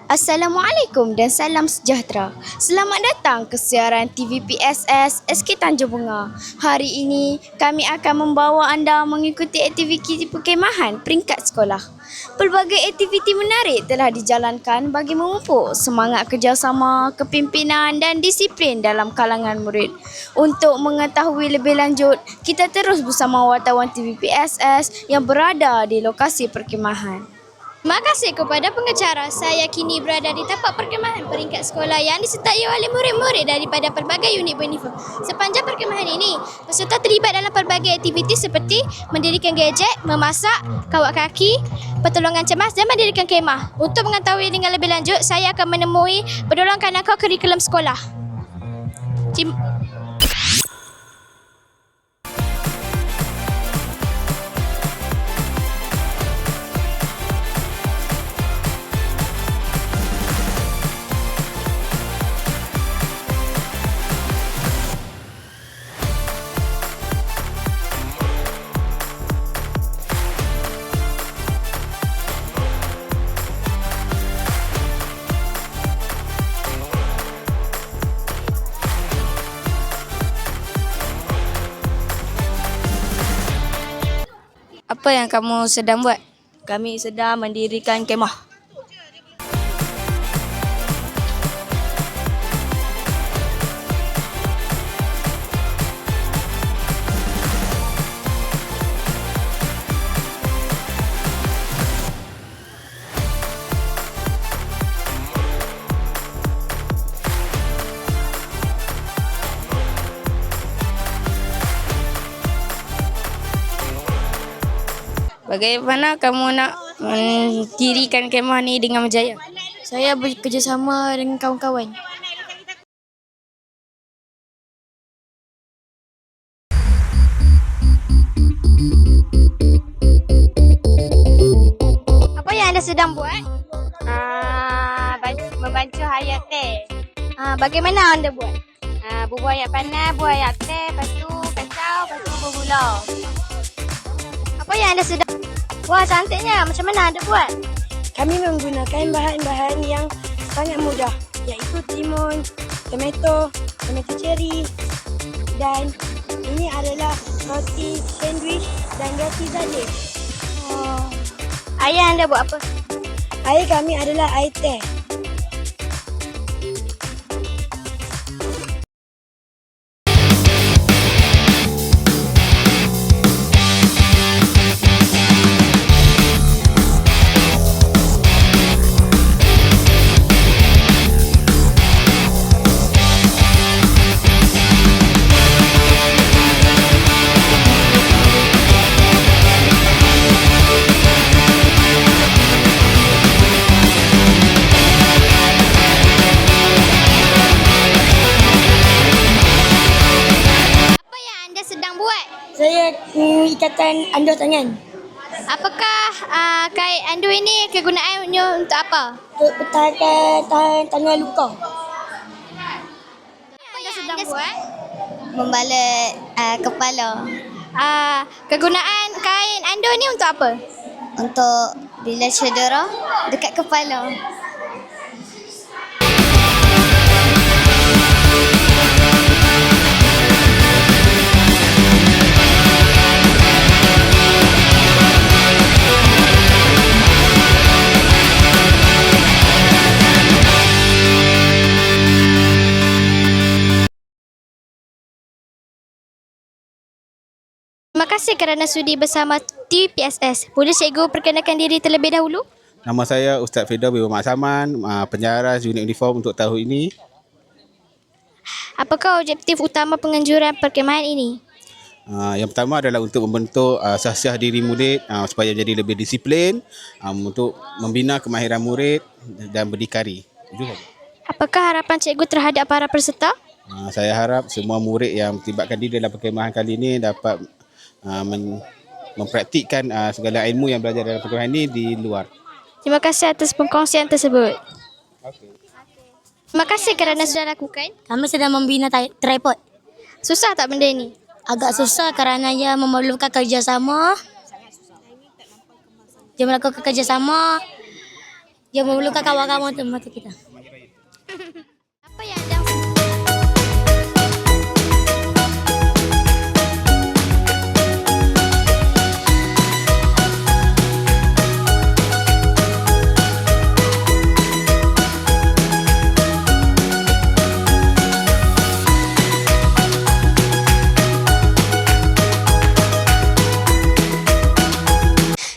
Assalamualaikum dan salam sejahtera. Selamat datang ke siaran TVPSS SK Tanjung Bunga. Hari ini kami akan membawa anda mengikuti aktiviti perkemahan peringkat sekolah. Pelbagai aktiviti menarik telah dijalankan bagi memupuk semangat kerjasama, kepimpinan dan disiplin dalam kalangan murid. Untuk mengetahui lebih lanjut, kita terus bersama wartawan TVPSS yang berada di lokasi perkemahan. Terima kasih kepada pengacara, saya kini berada di tapak perkemahan peringkat sekolah yang disertai oleh murid-murid daripada pelbagai unit beruniform. Sepanjang perkemahan ini, peserta terlibat dalam pelbagai aktiviti seperti mendirikan gadget, memasak, kawat kaki, pertolongan cemas dan mendirikan kemah. Untuk mengetahui dengan lebih lanjut, saya akan menemui penolong kanak kurikulum sekolah. Apa yang kamu sedang buat? Kami sedang mendirikan kemah. Bagaimana kamu nak mendirikan kemah ni dengan berjaya? Saya bekerjasama dengan kawan-kawan. Apa yang anda sedang buat? Membantu hayat teh. Bagaimana anda buat? Bubuh hayat panas, bubuh hayat teh, lepas tu kacau, lepas tu bergula. Apa yang anda sedang? Wah, cantiknya. Macam mana anda buat? Kami menggunakan bahan-bahan yang sangat mudah, iaitu timun, tomato cherry dan ini adalah roti sandwich dan roti zalim. Ayah anda buat apa? Air kami adalah air teh. Saya ikatan anduh tangan Apakah kain andu ini kegunaannya untuk apa? untuk tahan tangan luka. Apa yang sedang buat? Membalut kepala Kegunaan kain andu ni untuk apa? untuk bila cedera dekat kepala. Terima kasih kerana sudi bersama TVPSS. Boleh cikgu perkenalkan diri terlebih dahulu? Nama saya Ustaz Firdaus bin Muhammad Saman, penjara unit uniform untuk tahun ini. Apakah objektif utama penganjuran perkemahan ini? Yang pertama adalah untuk membentuk sah-siah diri murid supaya jadi lebih disiplin, untuk membina kemahiran murid dan berdikari. Itu saja. Apakah harapan cikgu terhadap para peserta? Saya harap semua murid yang terlibatkan diri dalam perkemahan kali ini dapat mempraktikkan segala ilmu yang belajar dalam perkemahan ini di luar. Terima kasih atas pengkongsian tersebut. Okay. Terima kasih kerana sudah lakukan. Kami sedang membina tripod. Susah tak benda ini? Agak susah kerana ia memerlukan kerjasama. Dia melakukan kerjasama Dia memerlukan kawan-kawan untuk membantu kita. Apa yang anda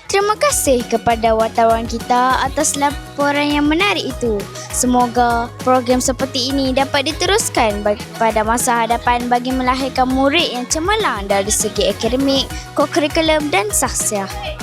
Terima kasih kepada wartawan kita atas laporan yang menarik itu. Semoga program seperti ini dapat diteruskan pada masa hadapan bagi melahirkan murid yang cemerlang dari segi akademik, kokurikulum dan sahsiah.